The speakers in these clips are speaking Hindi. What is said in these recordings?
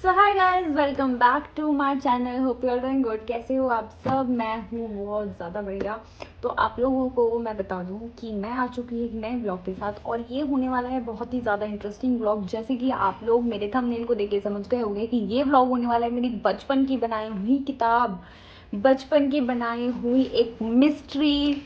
So hi guys, welcome back to my channel. Hope you are doing good. कैसे हो आप सब? मैं हूँ बहुत ज़्यादा बढ़िया। तो आप लोगों को मैं बता दूँ कि मैं आ चुकी एक नए ब्लॉग के साथ, और ये होने वाला है बहुत ही ज़्यादा इंटरेस्टिंग ब्लॉग। जैसे कि आप लोग मेरे थंबनेल को देख के समझ गए होंगे कि ये ब्लॉग होने वाला है मेरी बचपन की बनाई हुई किताब, बचपन की बनाई हुई एक मिस्ट्री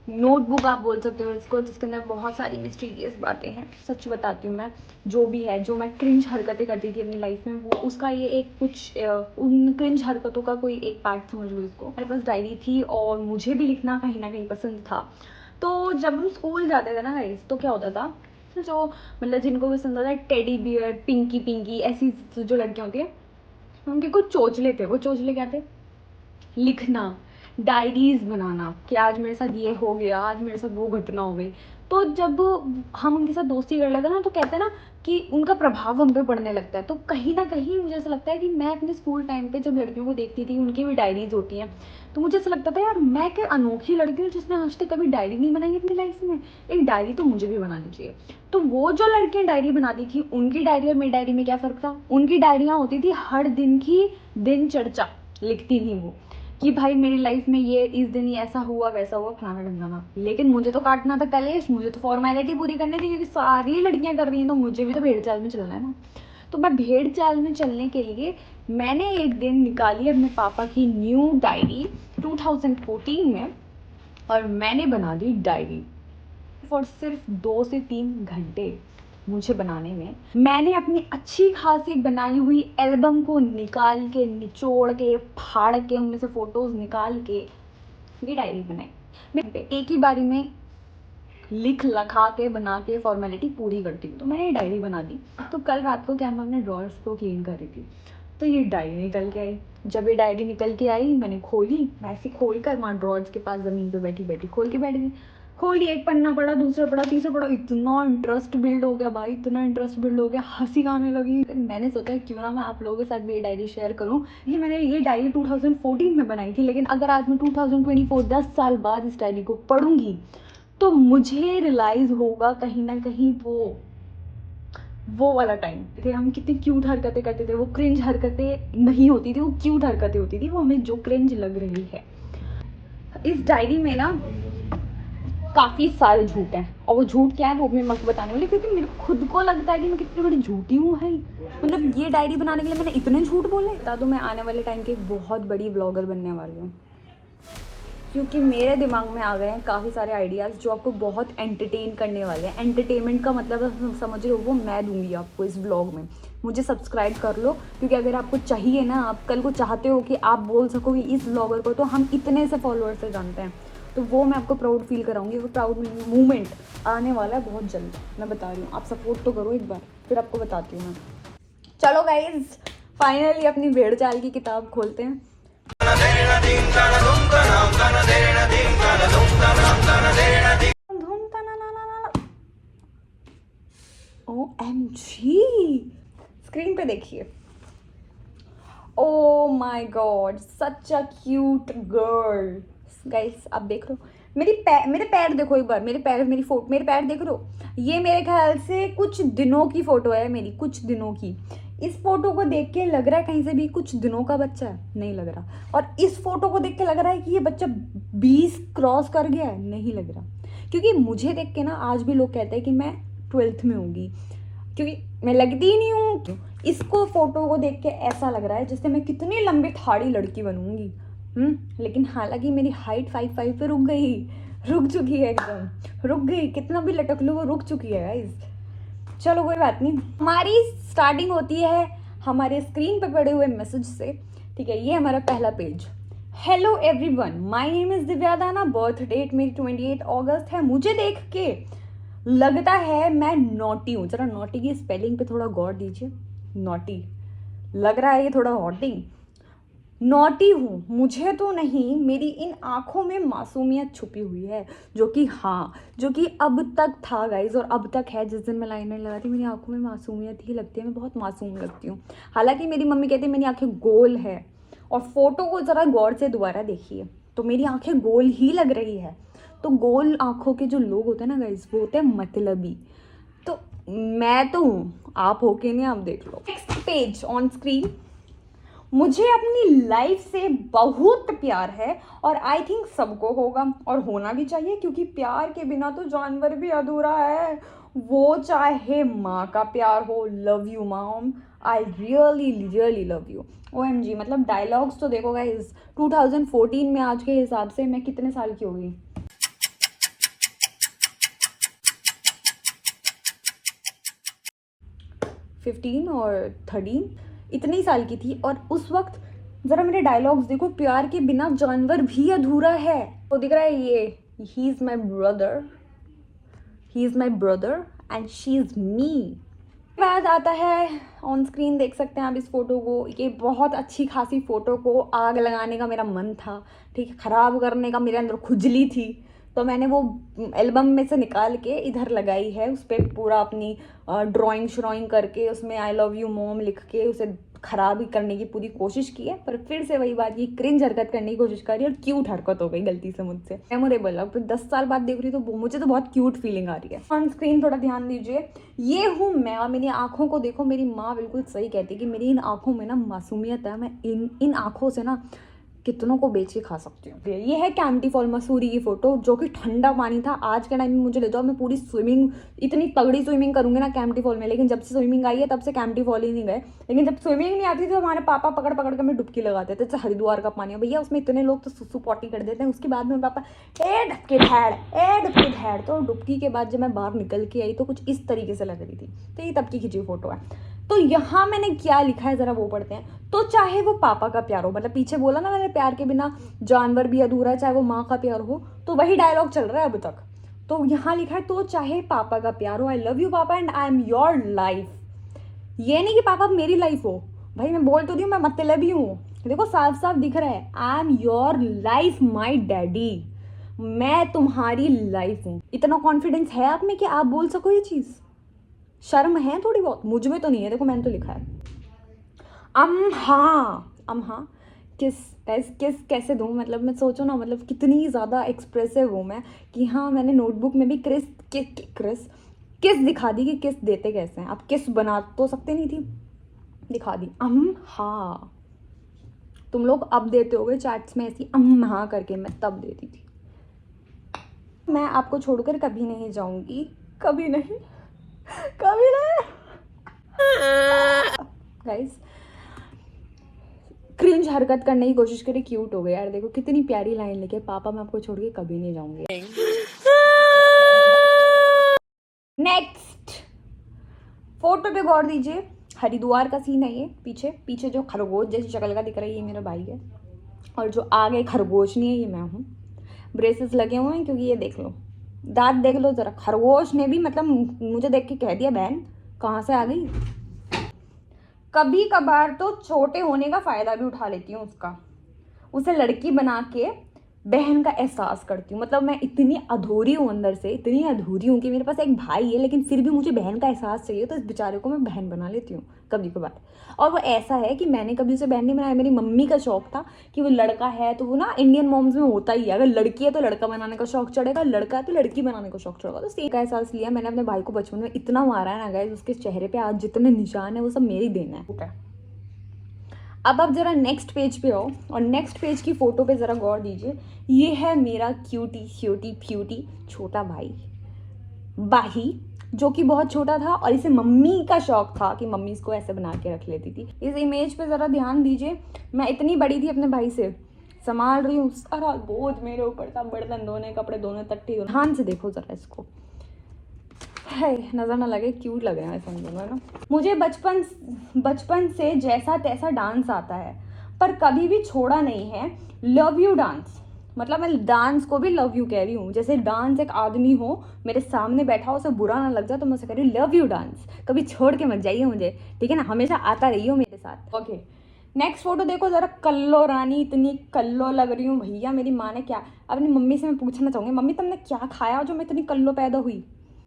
नोटबुक आप बोल सकते हो इसको, जिसके अंदर बहुत सारी मिस्टीरियस बातें हैं। सच बताती हूँ, मैं जो भी है, जो मैं क्रिंज हरकतें करती थी अपनी लाइफ में, वो उसका ये एक कुछ उन क्रिंज हरकतों का कोई एक पार्ट समझ लो इसको। मेरे पास डायरी थी और मुझे भी लिखना कहीं ना कहीं पसंद था। तो जब हम स्कूल जाते थे ना गाइस, तो क्या होता था, जो मतलब जिनको भी पसंद होता है टेडी बियर, पिंकी पिंकी, ऐसी जो लड़कियाँ होती है, उनके कुछ चोचले थे। वो चोचले क्या थे? लिखना, डायरीज बनाना कि आज मेरे साथ ये हो गया, आज मेरे साथ वो घटना हो गई। तो जब हम उनके साथ दोस्ती कर लेते हैं ना, तो कहते हैं ना कि उनका प्रभाव हम पे पड़ने लगता है। तो कहीं ना कहीं मुझे ऐसा लगता है कि मैं अपने स्कूल टाइम पे जब लड़कियों को देखती थी, उनकी भी डायरीज होती हैं, तो मुझे ऐसा लगता था यार मैं क्या अनोखी लड़की हूँ जिसने आज तक कभी डायरी नहीं बनाई अपनी लाइफ में। एक डायरी तो मुझे भी बनानी चाहिए। तो वो जो लड़कियां डायरी बनाती थी, उनकी डायरी और मेरी डायरी में क्या फ़र्क था? उनकी डायरियाँ होती थी हर दिन की दिन चर्चा लिखती थी वो, कि भाई मेरी लाइफ में ये इस दिन ये ऐसा हुआ, वैसा हुआ, फलाना ढमकाना। लेकिन मुझे तो काटना था कलेश, मुझे तो फॉर्मेलिटी पूरी करनी थी, क्योंकि सारी लड़कियां कर रही हैं, तो मुझे भी तो भेड़ चाल में चलना है ना। तो मैं भेड़ चाल में चलने के लिए मैंने एक दिन निकाली अपने पापा की न्यू डायरी 2014 में, और मैंने बना दी डायरी। फॉर सिर्फ 2 से 3 घंटे मुझे बनाने में, मैंने अपनी अच्छी खासी बनाई हुई एल्बम को निकाल के, निचोड़ के, फाड़ के, उनमें से फोटोज निकाल के ये डायरी बनाई। मैं एक ही बारी में लिख लखा के बना के फॉर्मेलिटी पूरी करती हूँ। तो मैंने ये डायरी बना दी। तो कल रात को क्या, मैं अपने ड्रॉर्स को क्लीन कर रही थी, तो ये डायरी निकल के आई। जब ये डायरी निकल के आई, मैंने खोली, मैं ऐसे खोल कर वहाँ ड्रॉर्स के पास ज़मीन पे बैठी बैठी खोल के बैठ गई। खोली, एक पन्ना पढ़ा, दूसरा पढ़ा, तीसरा पढ़ा, इतना इंटरेस्ट बिल्ड हो गया भाई, इतना इंटरेस्ट बिल्ड हो गया, हंसी आने लगी। मैंने सोचा क्यों ना मैं आप लोगों के साथ भी ये डायरी शेयर करूँ। ये मैंने ये डायरी 2014 में बनाई थी, लेकिन अगर आज मैं 2024 10 साल बाद इस डायरी को पढ़ूंगी, तो मुझे रियलाइज़ होगा कहीं ना कहीं वो वाला टाइम थे, हम कितनी क्यूट हरकतें करते थे। वो क्रिंज हरकतें नहीं होती थी, वो क्यूट हरकतें होती थी, वो हमें जो क्रिंज लग रही है। इस डायरी में ना काफ़ी सारे झूठ हैं, और वो झूठ क्या है वो मैं मत बताने वाली, क्योंकि मेरे को खुद को लगता है कि मैं कितनी बड़ी झूठी हूँ भाई। मतलब ये डायरी बनाने के लिए मैंने इतने झूठ बोले। बता दूँ, मैं आने वाले टाइम की एक बहुत बड़ी ब्लॉगर बनने वाली हूँ, क्योंकि मेरे दिमाग में आ गए हैं काफ़ी सारे आइडियाज़ जो आपको बहुत एंटरटेन करने वाले हैं। एंटरटेनमेंट का मतलब समझ रहे हो, वो मैं दूंगी आपको इस व्लॉग में। मुझे सब्सक्राइब कर लो, क्योंकि अगर आपको चाहिए ना, आप कल को चाहते हो कि आप बोल सको कि इस व्लॉगर को तो हम इतने से फॉलोअर से जानते हैं, तो वो मैं आपको प्राउड फील कराऊंगी। वो प्राउड मूवमेंट आने वाला है बहुत जल्द, मैं बता रही हूँ। आप सपोर्ट तो करो एक बार, फिर आपको बताती हूँ मैं। चलो गाइज, फाइनली अपनी भेड़ चाल की किताब खोलते हैं। OMG, स्क्रीन पे देखिए। Oh my god, such a cute girl. Guys आप देख लो, मेरे पैर देखो एक बार, मेरे पैर देख रहे हो? ये मेरे ख्याल से कुछ दिनों की फोटो है मेरी, कुछ दिनों की। इस फोटो को देख के लग रहा है कहीं से भी कुछ दिनों का बच्चा है, नहीं लग रहा। और इस फोटो को देख के लग रहा है कि ये बच्चा 20 क्रॉस कर गया है, नहीं लग रहा। क्योंकि मुझे देख के ना आज भी लोग कहते हैं कि मैं 12th में होंगी, क्योंकि मैं लगती ही नहीं हूँ। इसको फोटो को देख के ऐसा लग रहा है जैसे मैं कितनी लंबी थाड़ी लड़की बनूंगी। लेकिन हालांकि मेरी हाइट 5'5" पे रुक चुकी है, एकदम रुक गई। कितना भी लटक लो वो रुक चुकी है गाइस। चलो कोई बात नहीं। हमारी स्टार्टिंग होती है हमारे स्क्रीन पे पड़े हुए मैसेज से, ठीक है। ये हमारा पहला page. Hello everyone, my name is Divya दाना, बर्थ डेट मेरी 28 अगस्त है। मुझे देख के लगता है मैं नॉटी हूँ। जरा नॉटी की स्पेलिंग पे थोड़ा गौर दीजिए। नॉटी लग रहा है ये थोड़ा हॉटिंग। नॉटी हूँ मुझे तो नहीं, मेरी इन आँखों में मासूमियत छुपी हुई है, जो कि अब तक था गाइज, और अब तक है। जिस दिन मैं लाइन लगाती मेरी आँखों में मासूमियत ही लगती है, मैं बहुत मासूम लगती हूँ। हालांकि मेरी मम्मी कहती है मेरी आँखें गोल है, और फोटो को ज़रा गौर से दोबारा देखिए तो मेरी आँखें गोल ही लग रही है। तो गोल आँखों के जो लोग होते हैं ना गाइज, वो होते हैं मतलबी। तो मैं तो हूँ, आप हो के नहीं, आप देख लो। Next page on screen. मुझे अपनी लाइफ से बहुत प्यार है और आई थिंक सबको होगा और होना भी चाहिए, क्योंकि प्यार के बिना तो जानवर भी अधूरा है। वो चाहे माँ का प्यार हो, love you mom, I really really love you. OMG, मतलब डायलॉग्स तो देखो गाइस, 2014 में आज के हिसाब से मैं कितने साल की होगी? 15 और 13, इतनी साल की थी। और उस वक्त ज़रा मेरे डायलॉग्स देखो, प्यार के बिना जानवर भी अधूरा है। तो दिख रहा है ये, he is my brother, he is my brother and she is me. बाद आता है ऑन स्क्रीन, देख सकते हैं आप इस फोटो को। ये बहुत अच्छी खासी फोटो को आग लगाने का मेरा मन था, ठीक है, ख़राब करने का मेरे अंदर खुजली थी, तो मैंने वो एल्बम में से निकाल के इधर लगाई है। उस पर पूरा अपनी ड्राइंग श्रॉइंग करके उसमें आई लव यू मॉम लिख के उसे ख़राब करने की पूरी कोशिश की है। पर फिर से वही बात, ये क्रिंज हरकत करने की कोशिश करी और क्यूट हरकत हो गई गलती से मुझसे। मेमोरेबल, अब 10 साल बाद देख रही तो मुझे तो बहुत क्यूट फीलिंग आ रही है। ऑन स्क्रीन थोड़ा ध्यान दीजिए, ये हूँ मैं। और मेरी आंखों को देखो, मेरी माँ बिल्कुल सही कहती है कि मेरी इन आंखों में ना मासूमियत है। मैं इन आंखों से ना कितनों को बेच के खा सकती हूँ। ये है कैंपटी फॉल मसूरी की फ़ोटो, जो कि ठंडा पानी था। आज के टाइम में मुझे ले जाओ, मैं पूरी स्विमिंग, इतनी तगड़ी स्विमिंग करूँगी ना कैंपटी फॉल में। लेकिन जब से स्विमिंग आई है तब से कैंपटी फॉल ही नहीं गए। लेकिन जब स्विमिंग नहीं आती थी तो हमारे पापा पकड़ पकड़ के हमें डुबकी लगाते थे। जैसे हरिद्वार का पानी है भैया, उसमें इतने लोग तो सुसु पॉटी कर देते हैं। उसके बाद में पापा ए डुबकी धैड़, ए डुबकी धैड़। तो डुबकी के बाद जब मैं बाहर निकल के आई तो कुछ इस तरीके से लग रही थी। तो ये तब की खिंची फोटो है। तो यहाँ मैंने क्या लिखा है ज़रा वो पढ़ते हैं। तो चाहे वो पापा का प्यार हो, मतलब पीछे बोला ना मैंने, प्यार के बिना जानवर भी अधूरा है, चाहे वो माँ का प्यार हो, तो वही डायलॉग चल रहा है अब तक। तो यहाँ लिखा है, तो चाहे पापा का प्यार हो, आई लव यू पापा and I am your life. ये नहीं कि पापा मेरी लाइफ हो, भाई मैं बोल तो रही हूँ, मैं मतलबी हूँ। देखो साफ साफ दिख रहा है, I am your life my daddy, मैं तुम्हारी लाइफ हूँ। इतना कॉन्फिडेंस है आप में कि आप बोल सको ये चीज़? शर्म है थोड़ी बहुत? मुझ में तो नहीं है, देखो मैंने तो लिखा है। हाँ, किस किस कैसे दूँ? मतलब मैं सोचो ना, मतलब कितनी ज़्यादा एक्सप्रेसिव हूँ मैं कि हाँ, मैंने नोटबुक में भी किस दिखा दी कि किस देते कैसे हैं। आप किस बना तो सकते नहीं थी, दिखा दी। हाँ, तुम लोग अब देते होगे चैट्स में ऐसी हाँ करके, मैं तब देती थी। मैं आपको छोड़कर कभी नहीं जाऊंगी, कभी नहीं, कभी नहीं। गाइस, क्रिंज हरकत करने की कोशिश करी, क्यूट हो गया यार। देखो कितनी प्यारी लाइन लिखे, पापा मैं आपको छोड़ के कभी नहीं जाऊंगी। नेक्स्ट फोटो पे गौर दीजिए, हरिद्वार का सीन है ये। पीछे पीछे जो खरगोश जैसी शक्ल का दिख रहा है, ये मेरा भाई है। और जो आगे खरगोश नहीं है, ये मैं हूँ। ब्रेसेस लगे हुए हैं क्योंकि ये देख लो, दांत देख लो जरा। खरगोश ने भी मतलब मुझे देख के कह दिया बहन कहाँ से आ गई। कभी कभार तो छोटे होने का फ़ायदा भी उठा लेती हूँ उसका, उसे लड़की बना के बहन का एहसास करती हूँ। मतलब मैं इतनी अधूरी हूँ अंदर से, इतनी अधूरी हूँ कि मेरे पास एक भाई है लेकिन फिर भी मुझे बहन का एहसास चाहिए, तो इस बेचारे को मैं बहन बना लेती हूँ कभी कभार। और वो ऐसा है कि मैंने कभी उसे बहन नहीं बनाया, मेरी मम्मी का शौक था कि वो लड़का है तो वो ना इंडियन मॉम्स में होता ही है, अगर लड़की है तो लड़का बनाने का शौक चढ़ेगा, लड़का है तो लड़की बनाने का शौक चढ़ेगा। तो सेम का एहसास लिया मैंने अपने भाई को। बचपन में इतना मारा है ना गाइस, उसके चेहरे पे आज जितने निशान है वो सब मेरी देन है। अब आप ज़रा नेक्स्ट पेज पे आओ और नेक्स्ट पेज की फ़ोटो पे ज़रा गौर दीजिए। ये है मेरा क्यूटी क्यूटी फ्यूटी छोटा भाई बाही, जो कि बहुत छोटा था और इसे मम्मी का शौक था कि मम्मी इसको ऐसे बना के रख लेती थी। इस इमेज पे ज़रा ध्यान दीजिए, मैं इतनी बड़ी थी अपने भाई से, संभाल रही हूँ, सारा बोझ मेरे ऊपर था, बर्तन धोने, कपड़े धोने, तट्टी धोने। ध्यान से देखो ज़रा इसको, है नज़र ना लगे, क्यूट लग रहे हैं ऐसा दोनों, है ना। मुझे बचपन से जैसा तैसा डांस आता है, पर कभी भी छोड़ा नहीं है लव यू डांस। मतलब मैं डांस को भी लव यू कह रही हूँ। जैसे डांस एक आदमी हो मेरे सामने बैठा हो, उसे बुरा ना लग जाए, तो मैं उसे कह रही हूँ लव यू डांस। कभी छोड़ के मत जाइए मुझे, ठीक है ना, हमेशा आता रहिए मेरे साथ। ओके, नेक्स्ट फोटो देखो ज़रा। कल्लो रानी, इतनी कल्लो लग रही हूँ भैया। मेरी माँ ने क्या, अपनी मम्मी से मैं पूछना चाहूँगी, मम्मी तुमने क्या खाया जो मैं इतनी कल्लो पैदा हुई?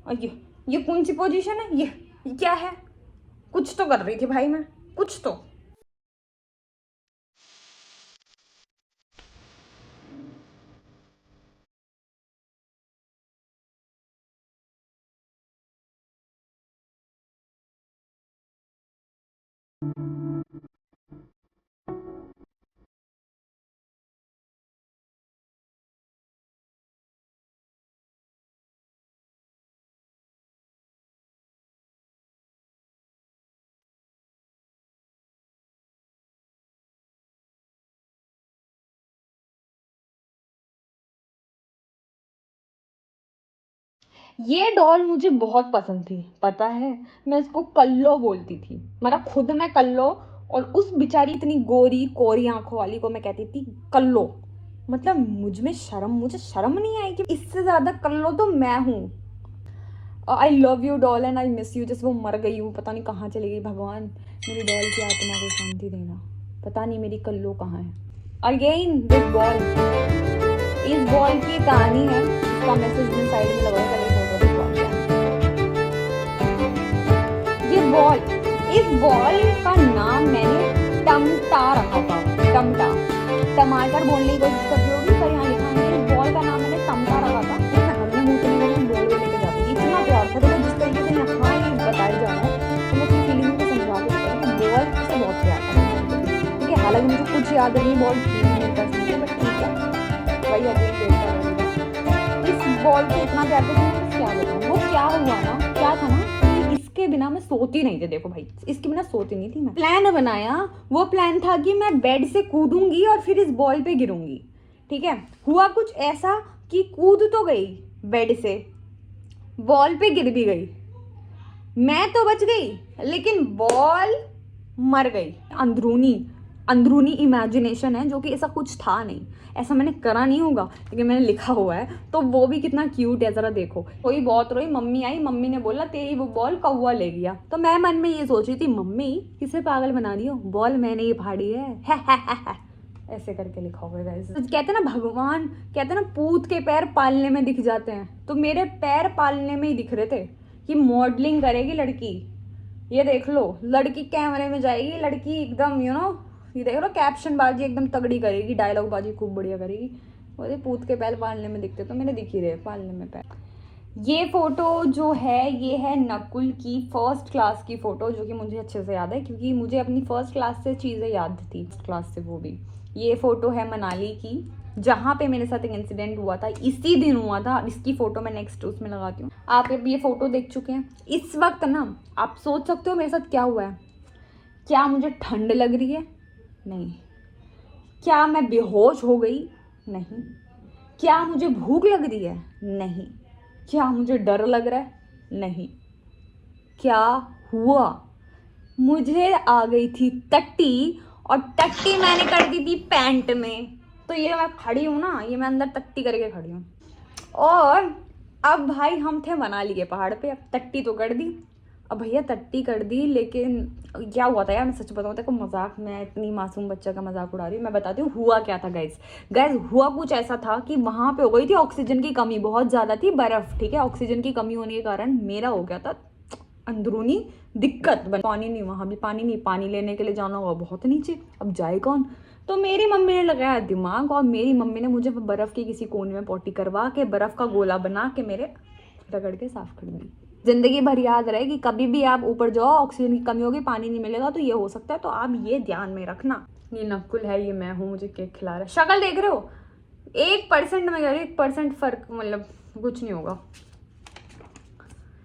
और ये कौन सी पोजीशन है, ये क्या है? कुछ तो कर रही थी भाई मैं, कुछ तो। ये डॉल मुझे बहुत पसंद थी, पता है। मैं इसको कल्लो बोलती थी, मतलब खुद मैं कल्लो, और उस बेचारी इतनी गोरी कोरी आंखों वाली को मैं कहती थी कल्लो। मतलब मुझे शर्म नहीं आई कि इससे ज्यादा कल्लो तो मैं हूँ। I love you doll and I miss you. जैसे वो मर गई हूँ, पता नहीं कहाँ चली गई। भगवान मेरी डॉल की आत्मा को शांति देना। पता नहीं मेरी कल्लो कहाँ है। अगेन दिस बॉल, इस बॉल की कहानी है, इसका मैसेज मैंने साइड में लगाया था। ये बॉल, इस बॉल का नाम मैंने टमटा रखा था। टमटा, टमाटर बोलने की कोशिश करती होगी, पर यहाँ लिखा है इस बॉल का नाम मैंने टमटा रखा था। मैं घर में मूतने के लिए बॉल लेके जाती थी, इतना प्यार था। तो जिस तरीके से यहाँ ये बताया जा रहा है, तो मैं अपनी फीलिंग को समझा के बताऊँ कि बॉल से बहुत प्यार था। ठीक है, हालांकि मुझे कुछ याद नहीं बॉल थी मेरे पास, बट ठीक है, वही अगेन देखता रहेगा। इस बॉल को इतना प्यार था कि मैं क्या बताऊँ। वो क्या हुआ ना, क्या था ना, इसके बिना मैं सोती नहीं थी। देखो भाई, इसके बिना सोती नहीं थी मैं। प्लान बनाया, वो प्लान था कि मैं बेड से कूदूंगी और फिर इस बॉल पे गिरूंगी। ठीक है, हुआ कुछ ऐसा कि कूद तो गई बेड से, बॉल पे गिर भी गई। मैं तो बच गई, लेकिन बॉल मर गई। अंदरूनी अंदरूनी इमेजिनेशन है, जो कि ऐसा कुछ था नहीं, ऐसा मैंने करा नहीं होगा, लेकिन मैंने लिखा हुआ है। तो वो भी कितना क्यूट है, जरा देखो। कोई बहुत रोई, मम्मी आई, मम्मी ने बोला तेरी वो बॉल कौवा ले गया। तो मैं मन में ये सोच रही थी, मम्मी किसे पागल बना रही हो, बॉल मैंने ही फाड़ी है। ऐसे करके लिखा हुआ है। तो कहते हैं ना, भगवान कहते हैं ना, पूत के पैर पालने में दिख जाते हैं, तो मेरे पैर पालने में ही दिख रहे थे कि मॉडलिंग करेगी लड़की। ये देख लो, लड़की कैमरे में जाएगी, लड़की एकदम ये देख लो कैप्शन बाजी एकदम तगड़ी करेगी, डायलॉग बाजी खूब बढ़िया करेगी। बोले पूत के पैर पालने में दिखते, तो मैंने दिख ही रहे पालने में पैर। ये फोटो जो है, ये है नकुल की फर्स्ट क्लास की फोटो, जो कि मुझे अच्छे से याद है, क्योंकि मुझे अपनी फर्स्ट क्लास से चीज़ें याद थी, फर्स्ट क्लास से वो भी। ये फोटो है मनाली की, जहाँ पे मेरे साथ एक इंसिडेंट हुआ था, इसी दिन हुआ था। इसकी फोटो मैं नेक्स्ट उसमें लगाती हूँ। आप ये फोटो देख चुके हैं। इस वक्त ना आप सोच सकते हो मेरे साथ क्या हुआ है। क्या मुझे ठंड लग रही है? नहीं। क्या मैं बेहोश हो गई? नहीं। क्या मुझे भूख लग रही है? नहीं। क्या मुझे डर लग रहा है? नहीं। क्या हुआ? मुझे आ गई थी टट्टी, और टट्टी मैंने कर दी थी पैंट में। तो ये मैं खड़ी हूँ ना, ये मैं अंदर टट्टी करके खड़ी हूँ। और अब भाई हम थे मनाली के पहाड़ पे, अब टट्टी तो कर दी। अब भैया टट्टी कर दी, लेकिन क्या हुआ था यार, मैं सच बताऊँ तेरे को, मजाक में इतनी मासूम बच्चा का मजाक उड़ा रही हूँ। मैं बताती हूँ हुआ क्या था गाइज। हुआ कुछ ऐसा था कि वहाँ पे हो गई थी ऑक्सीजन की कमी, बहुत ज़्यादा थी बर्फ़। ठीक है, ऑक्सीजन की कमी होने के कारण मेरा हो गया था अंदरूनी दिक्कत। पानी नहीं, वहाँ भी पानी नहीं, पानी लेने के लिए जाना होगा बहुत नीचे, अब जाए कौन। तो मेरी मम्मी ने लगाया दिमाग, और मेरी मम्मी ने मुझे बर्फ़ के किसी कोने में पोटी करवा के बर्फ़ का गोला बना के मेरे रगड़ के साफ कर दी। जिंदगी भर याद रहे कि कभी भी आप ऊपर जाओ, ऑक्सीजन की कमी होगी, पानी नहीं मिलेगा, तो ये हो सकता है, तो आप ये ध्यान में रखना। ये नकुल है, ये मैं हूँ, मुझे केक खिला रहा है। शक्ल देख रहे हो, 1% में 1% फर्क, मतलब कुछ नहीं होगा।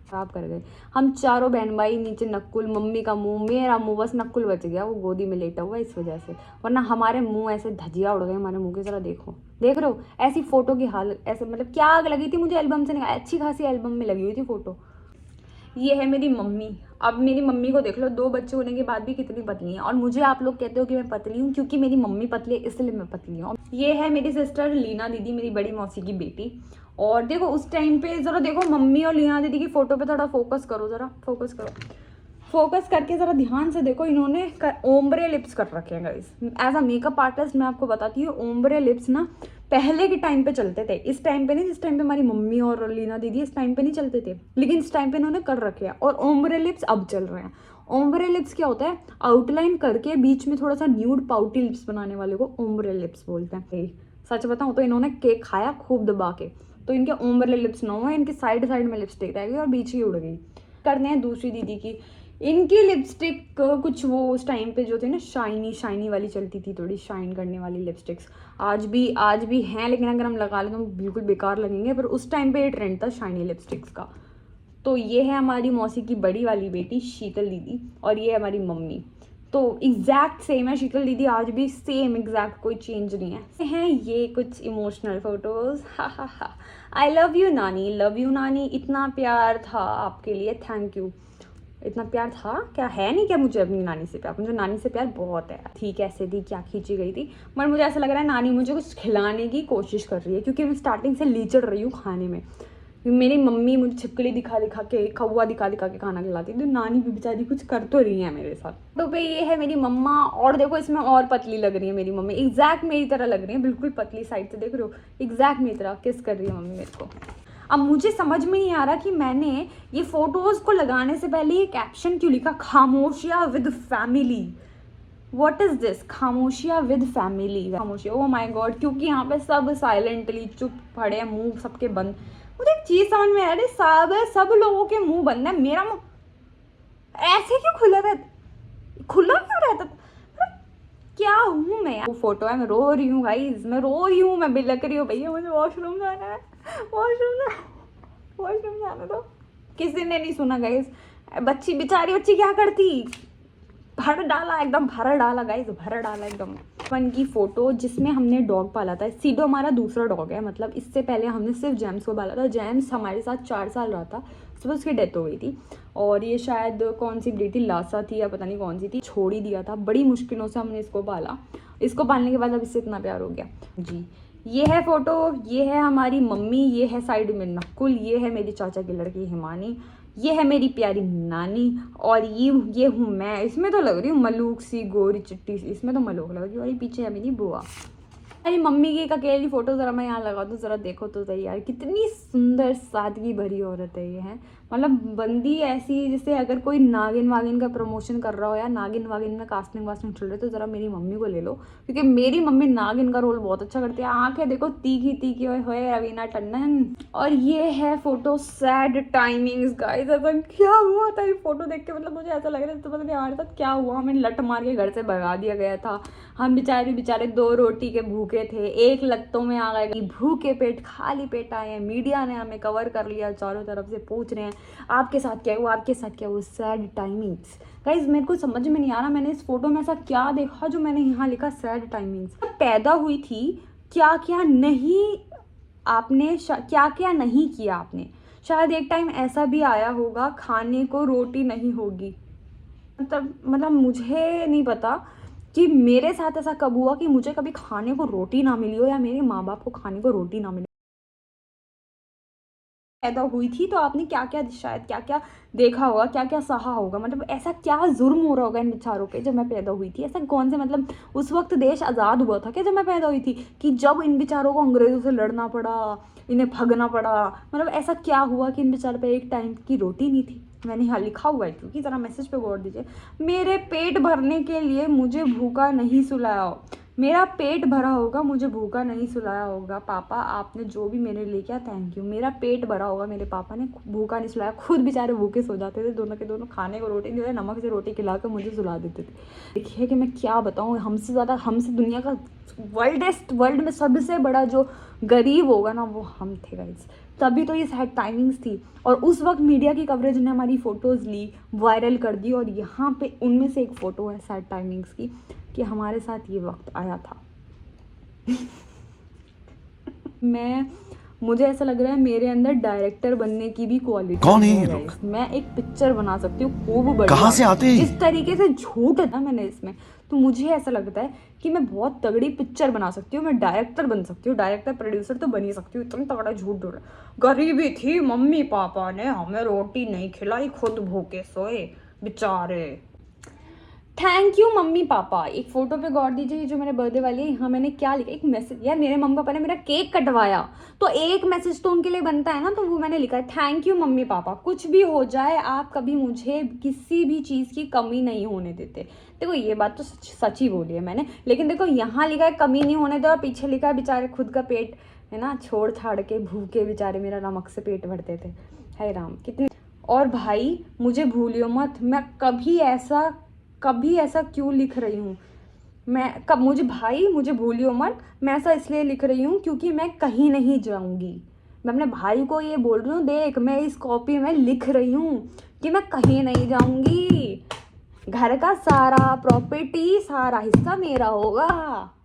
खराब कर गए हम चारों बहन भाई। नीचे नकुल, मम्मी का मुंह, मेरा मुंह, बस नकुल बच गया, वो गोदी में लेटा हुआ इस वजह से, वरना हमारे मुंह ऐसे धजिया उड़ गए हमारे मुंह के। जरा देखो, देख रहे हो ऐसी फोटो की हालत, ऐसे मतलब क्या आग लगी थी मुझे एल्बम से निकाल, अच्छी खासी एल्बम में लगी हुई थी फोटो। ये है मेरी मम्मी। अब मेरी मम्मी को देख लो, 2 बच्चे होने के बाद भी कितनी पतली है। और मुझे आप लोग कहते हो कि मैं पतली हूँ, क्योंकि मेरी मम्मी पतली है इसलिए मैं पतली हूँ। ये है मेरी सिस्टर लीना दीदी, मेरी बड़ी मौसी की बेटी। और देखो उस टाइम पे, जरा देखो मम्मी और लीना दीदी की फोटो पे थोड़ा फोकस करो, जरा फोकस करो, फोकस करके जरा ध्यान से देखो। इन्होंने ओम्ब्रे लिप्स कर रखे हैं guys. As a makeup artist मैं आपको बताती हूँ, ओम्ब्रे लिप्स ना पहले के टाइम पे चलते थे, इस टाइम पे नहीं। जिस टाइम पे हमारी मम्मी और लीना दीदी, इस टाइम पे नहीं चलते थे, लेकिन इस टाइम पे इन्होंने कर रखे हैं। और ओम्ब्रे लिप्स अब चल रहे हैं। ओम्ब्रे लिप्स क्या होता है, आउटलाइन करके बीच में थोड़ा सा न्यूड पाउटी लिप्स बनाने वाले को ओम्ब्रे लिप्स बोलते हैं। सच बताऊँ तो इन्होंने केक खाया खूब दबा के, तो इनके ओम्ब्रे लिप्स ना हुए, इनके साइड साइड में लिपस्टिक रह गई और बीच ही उड़ गई। करने हैं दूसरी दीदी की, इनकी लिपस्टिक कुछ वो उस टाइम पे जो थे ना, शाइनी शाइनी वाली चलती थी, थोड़ी शाइन करने वाली लिपस्टिक्स। आज भी हैं, लेकिन अगर हम लगा लें तो बिल्कुल बेकार लगेंगे, पर उस टाइम पे ये ट्रेंड था शाइनी लिपस्टिक्स का। तो ये है हमारी मौसी की बड़ी वाली बेटी शीतल दीदी, और ये है हमारी मम्मी। तो एग्जैक्ट सेम है शीतल दीदी, आज भी सेम एग्जैक्ट, कोई चेंज नहीं है। हैं ये कुछ इमोशनल फोटोज, हा हा हा। आई लव यू नानी, लव यू नानी, इतना प्यार था आपके लिए, थैंक यू। इतना प्यार था क्या, है नहीं क्या मुझे अपनी नानी से प्यार? मुझे नानी से प्यार बहुत है। थी कैसे थी, क्या खींची गई थी, मगर मुझे ऐसा लग रहा है नानी मुझे कुछ खिलाने की कोशिश कर रही है, क्योंकि मैं स्टार्टिंग से लीचड़ रही हूँ खाने में। मेरी मम्मी मुझे छिपकली दिखा दिखा के, कौवा दिखा दिखा के खाना खिलाती, तो नानी भी बेचारी कुछ कर तो रही है मेरे साथ। तो पे ये है मेरी मम्मा, और देखो इसमें और पतली लग रही है मेरी मम्मी, एग्जैक्ट मेरी तरह लग रही है, बिल्कुल पतली साइड से देख रहे हो, एग्जैक्ट मेरी तरह किस कर रही है मम्मी मेरे को। अब मुझे समझ में नहीं आ रहा कि मैंने ये फोटोज को लगाने से पहले ये कैप्शन क्यों लिखा, खामोशियाँ with family. What is this, खामोशियाँ विद फैमिली, खामोशिया, ओ माई गॉड, क्योंकि यहाँ पे सब साइलेंटली चुप पड़े हैं, मुंह सबके बंद। मुझे एक चीज समझ में आ रही है, सब लोगों के मुंह बंद है, मेरा मुंह ऐसे क्यों खुला रहता, खुला क्यों रहता, क्या हूँ मैं? वो फोटो है, मैं रो रही हूँ गाइज, मैं रो रही हूँ, मैं बिलक रही हूँ, भैया मुझे वॉशरूम जाना है, वॉशरूम जाना दो। किसी ने नहीं सुना गाइज, बच्ची बेचारी बच्ची क्या करती, भर डाला एकदम, भर डाला गाइज, भर डाला एकदम। बचपन की फोटो जिसमें हमने डॉग पाला था, सीडो हमारा दूसरा डॉग है, मतलब इससे पहले हमने सिर्फ जेम्स को पाला था। जेम्स हमारे साथ 4 साल रहा था, उसके बाद उसकी डेथ हो गई थी, और ये शायद कौन सी ब्रीड थी, लासा थी या पता नहीं कौन सी थी, छोड़ ही दिया था। बड़ी मुश्किलों से हमने इसको पाला, इसको पालने के बाद अब इससे इतना प्यार हो गया जी। ये है फोटो, ये है हमारी मम्मी, ये है साइड में नकुल, ये है मेरी चाचा की लड़की हिमानी, ये है मेरी प्यारी नानी, और ये हूँ मैं। इसमें तो लग रही हूँ मलूक सी, गोरी चिट्टी सी, इसमें तो मलूक लग रही है, और ये पीछे है मेरी बुआ। मेरी मम्मी की एक अकेली फोटो जरा मैं यहाँ लगा दूँ, जरा देखो तो सही यार, कितनी सुंदर सादगी भरी औरत है ये, है मतलब बंदी ऐसी, जैसे अगर कोई नागिन वागिन का प्रमोशन कर रहा हो या नागिन वागिन में कास्टिंग वास्टिंग चल रही, तो जरा मेरी मम्मी को ले लो, क्योंकि मेरी मम्मी नागिन का रोल बहुत अच्छा करती है। आंखें देखो तीखी तीखी हुए रवीना टंडन। और ये है फोटो सैड टाइमिंग्स गाइस, ऐसा क्या हुआ था ये फोटो देख के, मतलब मुझे ऐसा लग रहा है तो पता नहीं हमारे साथ क्या हुआ, हमें लट मार के घर से भगा दिया गया था। हम बेचारे 2 रोटी के भूखे थे, एक लत्तों में आ गए, भूखे पेट खाली पेट आए हैं, मीडिया ने हमें कवर कर लिया, चारों तरफ से पूछ रहे हैं आपके साथ क्या हुआ, आपके साथ क्या हुआ। सैड टाइमिंग्स गाइज, मेरे को समझ में नहीं आ रहा मैंने इस फोटो में ऐसा क्या देखा जो मैंने यहाँ लिखा सैड टाइमिंग्स। पैदा हुई थी, क्या क्या नहीं आपने, क्या क्या नहीं किया आपने। शायद एक टाइम ऐसा भी आया होगा खाने को रोटी नहीं होगी, मतलब मुझे नहीं पता कि मेरे साथ ऐसा कब हुआ कि मुझे कभी खाने को रोटी ना मिली हो, या मेरे माँ बाप को खाने को रोटी ना मिली। पैदा हुई थी तो आपने क्या क्या, शायद क्या क्या देखा होगा, क्या क्या सहा होगा, मतलब ऐसा क्या जुर्म हो रहा होगा इन बेचारों पे जब मैं पैदा हुई थी। ऐसा कौन से, मतलब उस वक्त देश आज़ाद हुआ था क्या जब मैं पैदा हुई थी, कि जब इन बेचारों को अंग्रेज़ों से लड़ना पड़ा, इन्हें भगना पड़ा, मतलब ऐसा क्या हुआ कि इन बेचारों पे एक टाइम की रोटी नहीं थी। मैंने यहाँ लिखा हुआ है, क्योंकि ज़रा मैसेज पे गौर दीजिए, मेरे पेट भरने के लिए मुझे भूखा नहीं सुलाया हो, मेरा पेट भरा होगा, मुझे भूखा नहीं सुलाया होगा पापा, आपने जो भी मेरे लिए किया थैंक यू। मेरा पेट भरा होगा, मेरे पापा ने भूखा नहीं सुलाया, खुद बेचारे भूखे सो जाते थे, दोनों के दोनों खाने को रोटी नहीं, नमक से रोटी खिलाकर मुझे सुला देते थे। देखिए कि मैं क्या बताऊँ, हमसे ज़्यादा, हमसे दुनिया का वर्ल्ड में सबसे बड़ा जो गरीब होगा ना वो हम थे गाइस। तभी तो ये सैड टाइमिंग्स थी, और उस वक्त मीडिया की कवरेज ने हमारी फ़ोटोज़ ली, वायरल कर दी, और यहाँ पे उनमें से एक फ़ोटो है सैड टाइमिंग्स की, कि हमारे साथ ये वक्त आया था। मुझे ऐसा लग रहा है मेरे अंदर डायरेक्टर बनने की भी क्वालिटी कौन है ये लोग? मैं एक पिक्चर बना सकती हूँ खूब बढ़िया। कहाँ से आते हैं? जिस तरीके से झूठ है ना मैंने इसमें, तो मुझे ऐसा लगता है कि मैं बहुत तगड़ी पिक्चर बना सकती हूँ, मैं डायरेक्टर बन सकती हूँ, डायरेक्टर प्रोड्यूसर तो बन ही सकती हूँ, इतना तगड़ा झूठ बोल रहा। गरीबी थी, मम्मी पापा ने हमें रोटी नहीं खिलाई, खुद भूखे सोए बेचारे। Thank you mummy papa. एक फोटो पे गौर दीजिए, जो मेरे बर्थडे वाली है, यहाँ मैंने क्या लिखा, एक मैसेज, यार मेरे मम्मी पापा ने मेरा केक कटवाया तो एक मैसेज तो उनके लिए बनता है ना, तो वो मैंने लिखा है, थैंक यू मम्मी पापा, कुछ भी हो जाए आप कभी मुझे किसी भी चीज़ की कमी नहीं होने देते। देखो ये बात तो सच ही बोली है मैंने, लेकिन देखो यहाँ लिखा है कमी नहीं होने दो, और पीछे लिखा है बेचारे खुद का पेट है ना छोड़ छाड़ के भूखे बेचारे मेरा नमक से पेट भरते थे, हाय राम कितने। और भाई मुझे भूलियो मत, मैं कभी ऐसा क्यों लिख रही हूँ, मैं कब मुझे भूलियो मत, मैं ऐसा इसलिए लिख रही हूँ क्योंकि मैं कहीं नहीं जाऊँगी। मैं अपने भाई को ये बोल रही हूँ, देख मैं इस कॉपी में लिख रही हूँ कि मैं कहीं नहीं जाऊँगी, घर का सारा प्रॉपर्टी, सारा हिस्सा मेरा होगा,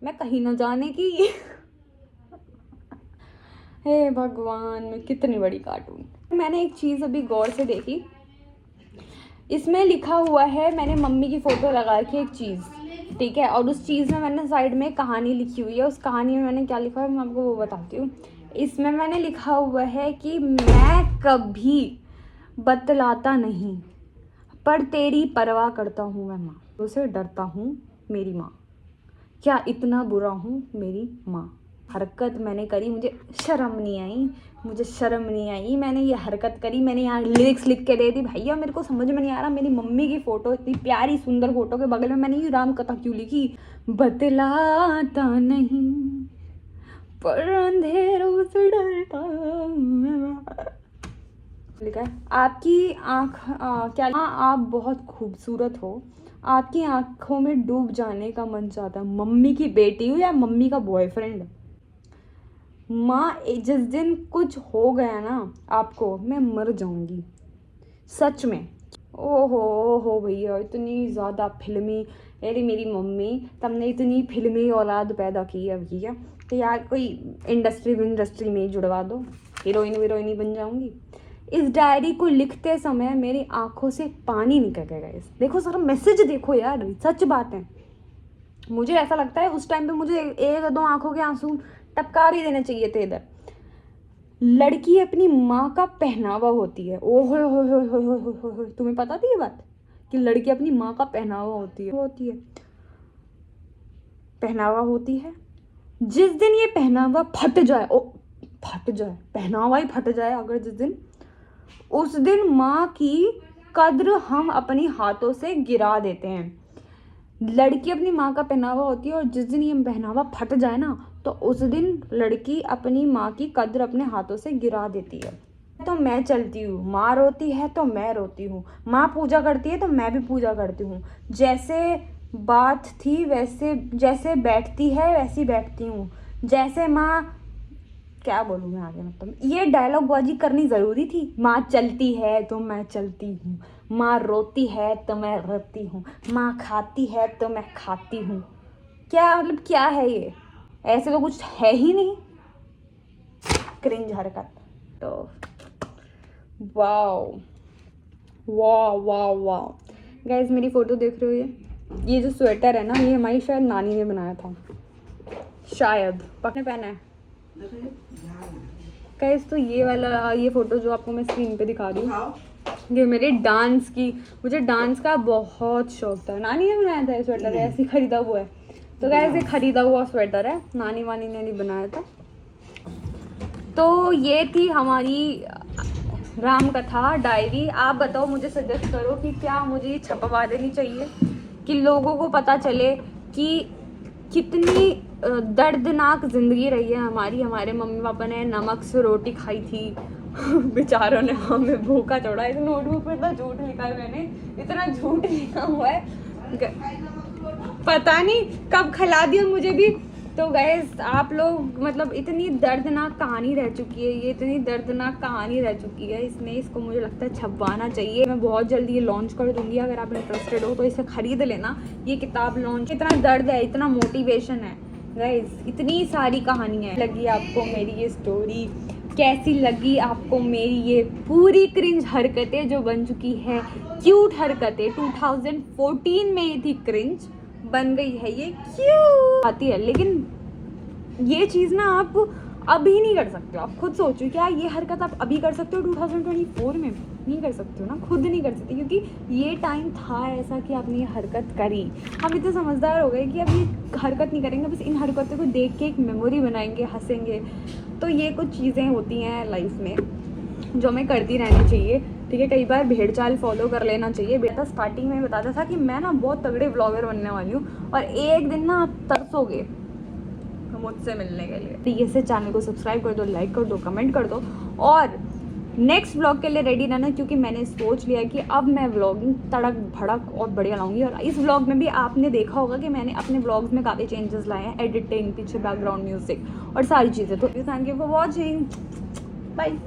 मैं कहीं ना जाने की। हे भगवान, मैं कितनी बड़ी कार्टून। मैंने एक चीज़ अभी गौर से देखी, इसमें लिखा हुआ है, मैंने मम्मी की फ़ोटो लगा रखी है एक चीज़, ठीक है, और उस चीज़ में मैंने साइड में कहानी लिखी हुई है। उस कहानी में मैंने क्या लिखा है मैं आपको वो बताती हूँ। इसमें मैंने लिखा हुआ है कि मैं कभी बतलाता नहीं, पर तेरी परवाह करता हूँ मैं माँ, उसे डरता हूँ मेरी माँ, क्या इतना बुरा हूँ मेरी माँ। हरकत मैंने करी, मुझे शर्म नहीं आई, मैंने ये हरकत करी। मैंने यहाँ लिरिक्स लिख के दे दी। भैया मेरे को समझ में नहीं आ रहा, मेरी मम्मी की फ़ोटो, इतनी प्यारी सुंदर फ़ोटो के बगल में मैंने ये राम कथा क्यों लिखी। बतलाता नहीं पर अंधेरों से डरता लिखा है। आपकी आँख क्या, आप बहुत खूबसूरत हो, आपकी आँखों में डूब जाने का मन चाहता है। मम्मी की बेटी हूँ या मम्मी का बॉयफ्रेंड। माँ जिस दिन कुछ हो गया ना आपको, मैं मर जाऊंगी सच में। ओहो भैया, इतनी ज़्यादा फिल्मी, अरे मेरी मम्मी तुमने इतनी फिल्मी औलाद पैदा की है भैया, तो यार कोई इंडस्ट्री में जुड़वा दो, हीरोइन बन जाऊंगी। इस डायरी को लिखते समय मेरी आंखों से पानी निकल गया। देखो सर, मैसेज देखो यार, सच बात है। मुझे ऐसा लगता है उस टाइम पे मुझे एक दो आंखों के आंसू टपका भी देने चाहिए थे इधर। लड़की अपनी माँ का पहनावा होती है। ओहो हो, तुम्हें पता थी ये बात कि लड़की अपनी माँ का पहनावा होती है पहनावा होती है। जिस दिन ये पहनावा फट जाए, पहनावा ही फट जाए अगर जिस दिन, उस दिन माँ की कद्र हम अपनी हाथों से गिरा देते हैं। लड़की अपनी माँ का पहनावा होती है और जिस दिन ये पहनावा फट जाए ना, तो उस दिन लड़की अपनी माँ की कद्र अपने हाथों से गिरा देती है। तो मैं चलती हूँ, माँ रोती है तो मैं रोती हूँ, माँ पूजा करती है तो मैं भी पूजा करती हूँ। जैसे बात थी वैसे, जैसे बैठती है वैसी बैठती हूँ। जैसे माँ, क्या बोलूँ मैं आगे, मतलब ये डायलॉग बाजी करनी ज़रूरी थी। माँ चलती है तो मैं चलती हूँ, माँ रोती है तो मैं रोती हूँ, माँ खाती है तो मैं खाती हूँ। क्या मतलब, क्या है ये? ऐसे तो कुछ है ही नहीं। क्रिंज हरकत। तो wow wow wow wow guys, मेरी फ़ोटो देख रहे हो? ये जो स्वेटर है ना, ये हमारी शायद नानी ने बनाया था, शायद पकने पहना है गाइस। तो ये वाला, ये फ़ोटो जो आपको मैं स्क्रीन पे दिखा रही हूँ, ये मेरे डांस की, मुझे डांस का बहुत शौक था। नानी ने बनाया था ये स्वेटर, ऐसे ही खरीदा हुआ है। तो गाइस ये खरीदा हुआ स्वेटर है, नानी वानी ने नहीं बनाया था। तो ये थी हमारी राम कथा डायरी। आप बताओ, मुझे सजेस्ट करो कि क्या मुझे छपवा देनी चाहिए कि लोगों को पता चले कि कितनी दर्दनाक ज़िंदगी रही है हमारी। हमारे मम्मी पापा ने नमक से रोटी खाई थी बेचारों ने हमें भूखा छोड़ा। इस नोटबुक पर इतना झूठ लिखा है मैंने, इतना झूठ लिखा हुआ है, पता नहीं कब खिला दिया मुझे भी। तो गाइस आप लोग, मतलब इतनी दर्दनाक कहानी रह चुकी है ये, इतनी दर्दनाक कहानी रह चुकी है इसमें, इसको मुझे लगता है छपवाना चाहिए। मैं बहुत जल्दी ये लॉन्च कर दूंगी, अगर आप इंटरेस्टेड हो तो इसे खरीद लेना। ये किताब लॉन्च, इतना दर्द है, इतना मोटिवेशन है गाइस, इतनी सारी कहानियाँ। लगी आपको मेरी ये स्टोरी? कैसी लगी आपको मेरी ये पूरी क्रिंज हरकतें जो बन चुकी है, क्यूट हरकतें? 2014 में ये थी क्रिंज, बन गई है ये क्यूट आती है। लेकिन ये चीज़ ना आप अभी नहीं कर सकते हो। आप खुद सोचो, क्या ये हरकत आप अभी कर सकते हो 2024 में? नहीं कर सकते हो ना, खुद नहीं कर सकते, क्योंकि ये टाइम था ऐसा कि आपने ये हरकत करी। हम इतने समझदार हो गए कि अब ये हरकत नहीं करेंगे, बस इन हरकतों को देख के एक मेमोरी बनाएंगे, हंसेंगे। तो ये कुछ चीज़ें होती हैं लाइफ में जो हमें करती रहनी चाहिए, ठीक है। कई बार भेड़ चाल फॉलो कर लेना चाहिए। बेटा स्टार्टिंग में बताता था कि मैं ना बहुत तगड़े ब्लॉगर बनने वाली हूँ, और एक दिन ना आप तरसोगे मुझसे मिलने के लिए। ठीक है, से चैनल को सब्सक्राइब कर दो, लाइक कर दो, कमेंट कर दो, और नेक्स्ट व्लॉग के लिए रेडी रहना, क्योंकि मैंने सोच लिया कि अब मैं व्लॉगिंग तड़क भड़क और बढ़िया लाऊंगी। और इस व्लॉग में भी आपने देखा होगा कि मैंने अपने व्लॉग्स में काफ़ी चेंजेस लाए हैं, एडिटिंग, पीछे बैकग्राउंड म्यूजिक और सारी चीज़ें। तो thank you for watching, bye.